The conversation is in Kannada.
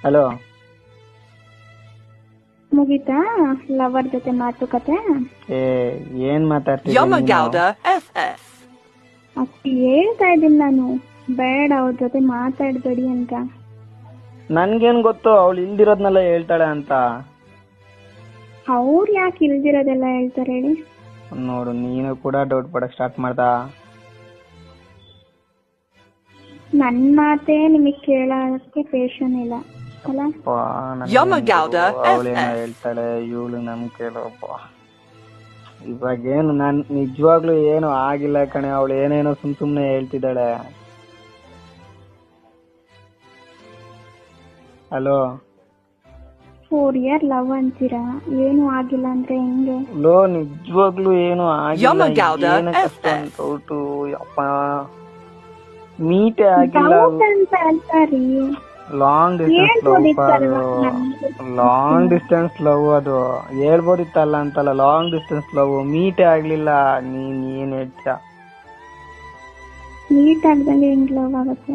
ಹಲೋ, ಮುಗೀತಾ ಲವರ್ ಜೊತೆ ಮಾತುಕತೆ? ಏನ್ ಮಾತಾಡ್ತಿದ್ದೀನಿ? ಅಷ್ಟು ಹೇಳ್ತಾ ಇದ್ದೀನಿ ನಾನು, ಬೇಡ ಅವ್ರ ಜೊತೆ ಮಾತಾಡ್ಬೇಡಿ ಅಂತ. ನನ್ಗೇನ್ ಗೊತ್ತು ಅವಳು ಇಲ್ದಿರೋದ್ನೆಲ್ಲ ಹೇಳ್ತಾಳೆ ಅಂತ. ಅವ್ರು ಯಾಕೆ ಇಲ್ದಿರೋದೆಲ್ಲ ಹೇಳ್ತಾರೆ ಹೇಳಿ? ನೋಡು, ನೀನು ಕೂಡ ಡೌಟ್ ಪಡಕ್ ಸ್ಟಾರ್ಟ್ ಮಾಡ್ದ. ನನ್ ಮಾತೇ ನಿಮಗ್ ಕೇಳೋದಕ್ಕೆ ಪೇಷನ್ ಇಲ್ಲ ಅಲ್ಲ? ಅವಳೇನೋ ಹೇಳ್ತಾಳೆ, ಇವಳು ನಮ್ ಕೇಳೋಪ್ಪ. ಇವಾಗೇನು ನಾನ್ ನಿಜವಾಗ್ಲೂ ಏನು ಆಗಿಲ್ಲ ಕಣೆ, ಅವಳು ಏನೇನೋ ಸುಮ್ನೆ ಹೇಳ್ತಿದ್ದಾಳೆ. ಹಲೋ, 4 year ಲವ್ ಅಂತೀರಾ, ಏನು ಆಗಿಲ್ಲ ಅಂದ್ರೆ ಹೆಂಗೆ? ಲೋ, ನಿಜವಾಗ್ಲೂ ಏನು ಆಗಿಲ್ಲ. ಯಪ್ಪ, ಮೀಟೇ ಆಗಿಲ್ಲ. ಲಾಂಗ್ ಡಿಸ್ಟೆನ್ಸ್ ಲವ್ ಅದು ಹೇಳ್ಬೋದಿತ್ತಲ್ಲ ಅಂತಲ್ಲ. ಲಾಂಗ್ ಡಿಸ್ಟೆನ್ಸ್ ಲವ್, ಮೀಟೇ ಆಗ್ಲಿಲ್ಲ. ನೀನ್ ಏನ್ ಹೇಳ್ತೀಯ? ಮೀಟ್ ಆಗ್ದಂಗೆ ಹೆಂಗ್ ಲವ್ ಆಗುತ್ತೆ?